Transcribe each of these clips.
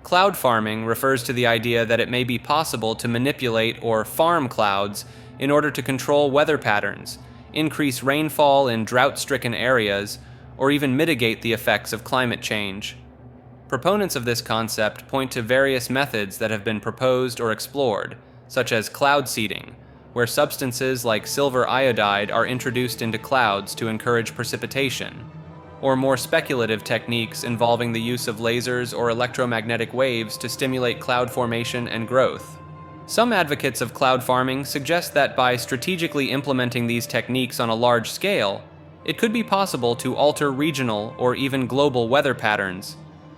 Cloud farming refers to the idea that it may be possible to manipulate or farm clouds in order to control weather patterns, increase rainfall in drought-stricken areas, or even mitigate the effects of climate change. Proponents of this concept point to various methods that have been proposed or explored, such as cloud seeding, where substances like silver iodide are introduced into clouds to encourage precipitation, or more speculative techniques involving the use of lasers or electromagnetic waves to stimulate cloud formation and growth. Some advocates of cloud farming suggest that by strategically implementing these techniques on a large scale, it could be possible to alter regional or even global weather patterns,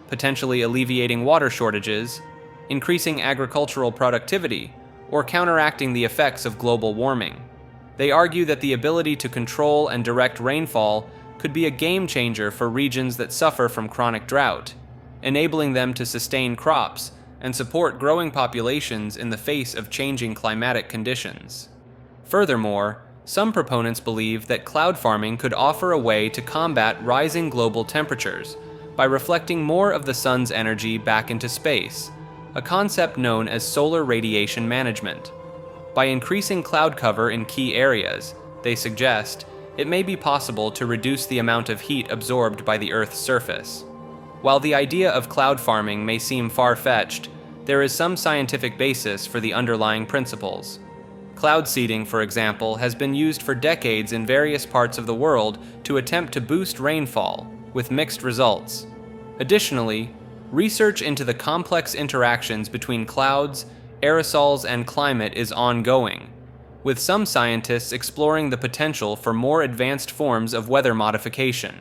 potentially alleviating water shortages, increasing agricultural productivity, or counteracting the effects of global warming. They argue that the ability to control and direct rainfall could be a game changer for regions that suffer from chronic drought, enabling them to sustain crops and support growing populations in the face of changing climatic conditions. Furthermore, some proponents believe that cloud farming could offer a way to combat rising global temperatures by reflecting more of the sun's energy back into space, a concept known as solar radiation management. By increasing cloud cover in key areas, they suggest, it may be possible to reduce the amount of heat absorbed by the Earth's surface. While the idea of cloud farming may seem far-fetched, there is some scientific basis for the underlying principles. Cloud seeding, for example, has been used for decades in various parts of the world to attempt to boost rainfall, with mixed results. Additionally, research into the complex interactions between clouds, aerosols, and climate is ongoing, with some scientists exploring the potential for more advanced forms of weather modification.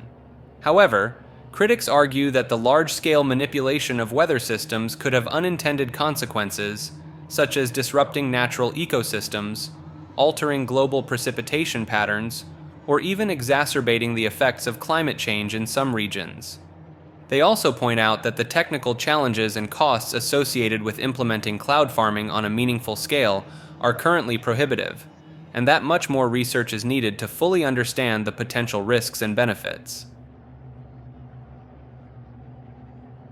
However, critics argue that the large-scale manipulation of weather systems could have unintended consequences, such as disrupting natural ecosystems, altering global precipitation patterns, or even exacerbating the effects of climate change in some regions. They also point out that the technical challenges and costs associated with implementing cloud farming on a meaningful scale are currently prohibitive, and that much more research is needed to fully understand the potential risks and benefits.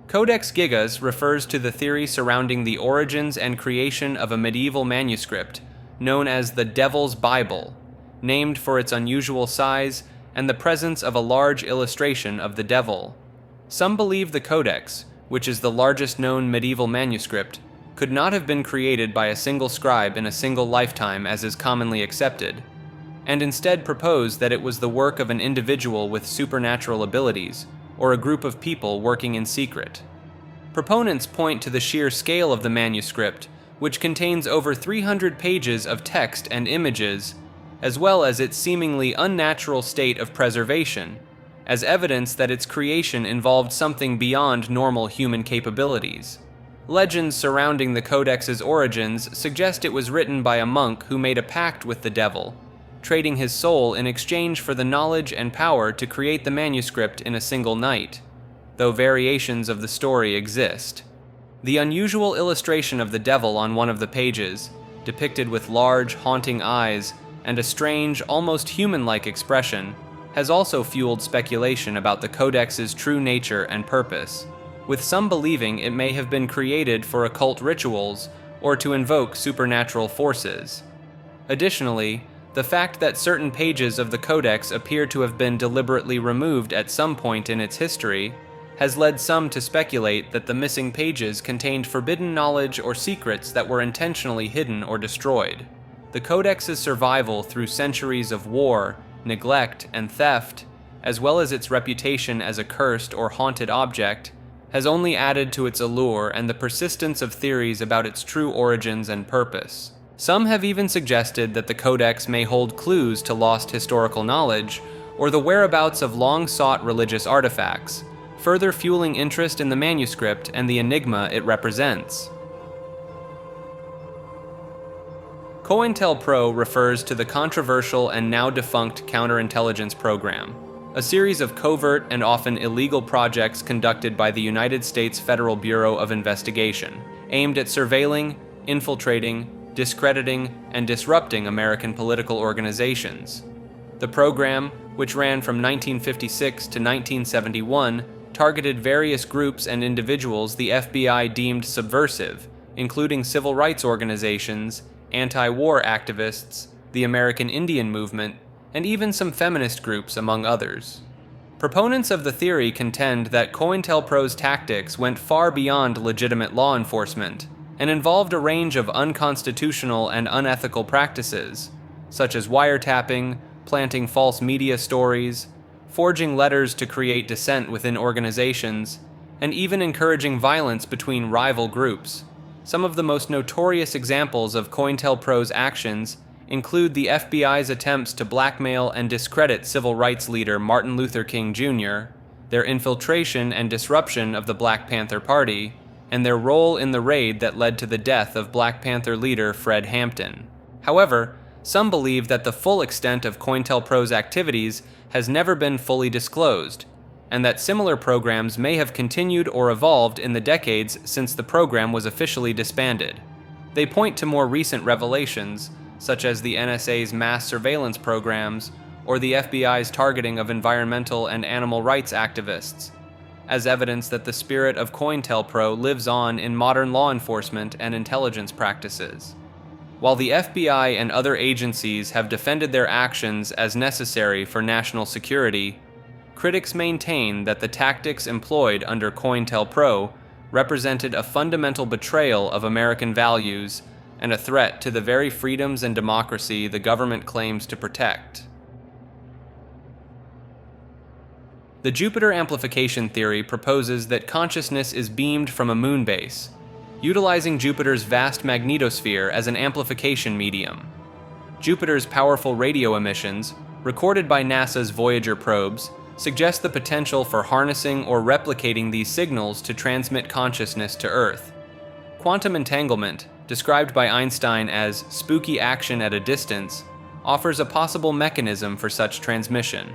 Codex Gigas refers to the theory surrounding the origins and creation of a medieval manuscript known as the Devil's Bible, named for its unusual size and the presence of a large illustration of the devil. Some believe the Codex, which is the largest known medieval manuscript, could not have been created by a single scribe in a single lifetime as is commonly accepted, and instead propose that it was the work of an individual with supernatural abilities, or a group of people working in secret. Proponents point to the sheer scale of the manuscript, which contains over 300 pages of text and images, as well as its seemingly unnatural state of preservation, as evidence that its creation involved something beyond normal human capabilities. Legends surrounding the Codex's origins suggest it was written by a monk who made a pact with the devil, trading his soul in exchange for the knowledge and power to create the manuscript in a single night, though variations of the story exist. The unusual illustration of the devil on one of the pages, depicted with large, haunting eyes and a strange, almost human-like expression, has also fueled speculation about the Codex's true nature and purpose, with some believing it may have been created for occult rituals or to invoke supernatural forces. Additionally, the fact that certain pages of the Codex appear to have been deliberately removed at some point in its history has led some to speculate that the missing pages contained forbidden knowledge or secrets that were intentionally hidden or destroyed. The Codex's survival through centuries of war, neglect, and theft, as well as its reputation as a cursed or haunted object, has only added to its allure and the persistence of theories about its true origins and purpose. Some have even suggested that the Codex may hold clues to lost historical knowledge or the whereabouts of long-sought religious artifacts, further fueling interest in the manuscript and the enigma it represents. COINTELPRO refers to the controversial and now defunct counterintelligence program, a series of covert and often illegal projects conducted by the United States Federal Bureau of Investigation, aimed at surveilling, infiltrating, discrediting, and disrupting American political organizations. The program, which ran from 1956 to 1971, targeted various groups and individuals the FBI deemed subversive, including civil rights organizations, anti-war activists, the American Indian movement, and even some feminist groups, among others. Proponents of the theory contend that COINTELPRO's tactics went far beyond legitimate law enforcement and involved a range of unconstitutional and unethical practices, such as wiretapping, planting false media stories, forging letters to create dissent within organizations, and even encouraging violence between rival groups. Some of the most notorious examples of COINTELPRO's actions include the FBI's attempts to blackmail and discredit civil rights leader Martin Luther King Jr., their infiltration and disruption of the Black Panther Party, and their role in the raid that led to the death of Black Panther leader Fred Hampton. However, some believe that the full extent of COINTELPRO's activities has never been fully disclosed, and that similar programs may have continued or evolved in the decades since the program was officially disbanded. They point to more recent revelations, such as the NSA's mass surveillance programs or the FBI's targeting of environmental and animal rights activists, as evidence that the spirit of COINTELPRO lives on in modern law enforcement and intelligence practices. While the FBI and other agencies have defended their actions as necessary for national security, critics maintain that the tactics employed under COINTELPRO represented a fundamental betrayal of American values and a threat to the very freedoms and democracy the government claims to protect. The Jupiter amplification theory proposes that consciousness is beamed from a moon base, utilizing Jupiter's vast magnetosphere as an amplification medium. Jupiter's powerful radio emissions, recorded by NASA's Voyager probes, suggest the potential for harnessing or replicating these signals to transmit consciousness to Earth. Quantum entanglement, described by Einstein as spooky action at a distance, offers a possible mechanism for such transmission.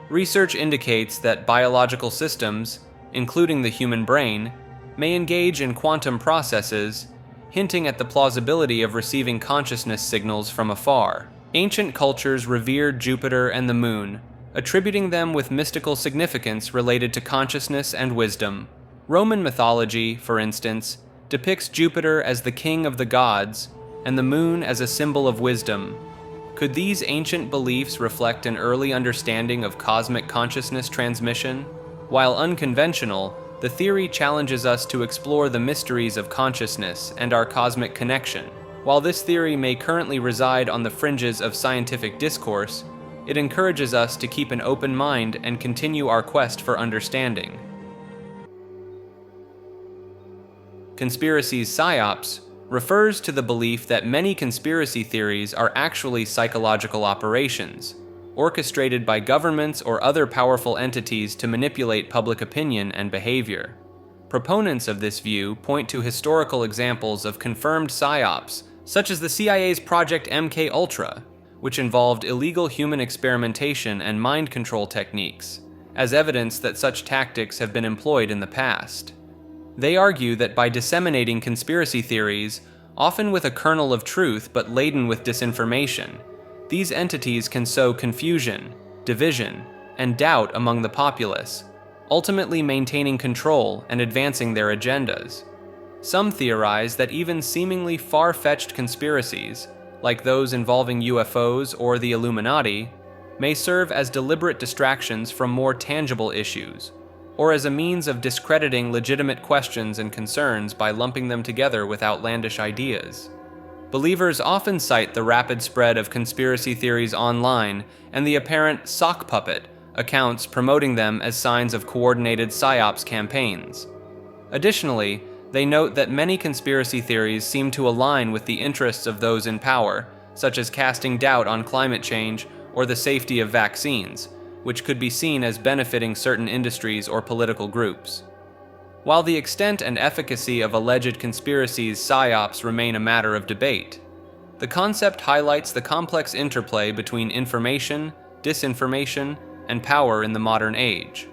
Research indicates that biological systems, including the human brain, may engage in quantum processes, hinting at the plausibility of receiving consciousness signals from afar. Ancient cultures revered Jupiter and the moon, attributing them with mystical significance related to consciousness and wisdom. Roman mythology, for instance, depicts Jupiter as the king of the gods and the moon as a symbol of wisdom. Could these ancient beliefs reflect an early understanding of cosmic consciousness transmission? While unconventional, the theory challenges us to explore the mysteries of consciousness and our cosmic connection. While this theory may currently reside on the fringes of scientific discourse, it encourages us to keep an open mind and continue our quest for understanding. Conspiracy's psyops refers to the belief that many conspiracy theories are actually psychological operations, orchestrated by governments or other powerful entities to manipulate public opinion and behavior. Proponents of this view point to historical examples of confirmed psyops, such as the CIA's Project MK-Ultra, which involved illegal human experimentation and mind control techniques, as evidence that such tactics have been employed in the past. They argue that by disseminating conspiracy theories, often with a kernel of truth but laden with disinformation, these entities can sow confusion, division, and doubt among the populace, ultimately maintaining control and advancing their agendas. Some theorize that even seemingly far-fetched conspiracies, like those involving UFOs or the Illuminati, may serve as deliberate distractions from more tangible issues, or as a means of discrediting legitimate questions and concerns by lumping them together with outlandish ideas. Believers often cite the rapid spread of conspiracy theories online and the apparent sock puppet accounts promoting them as signs of coordinated psyops campaigns. Additionally, they note that many conspiracy theories seem to align with the interests of those in power, such as casting doubt on climate change or the safety of vaccines, which could be seen as benefiting certain industries or political groups. While the extent and efficacy of alleged conspiracies' psyops remain a matter of debate, the concept highlights the complex interplay between information, disinformation, and power in the modern age.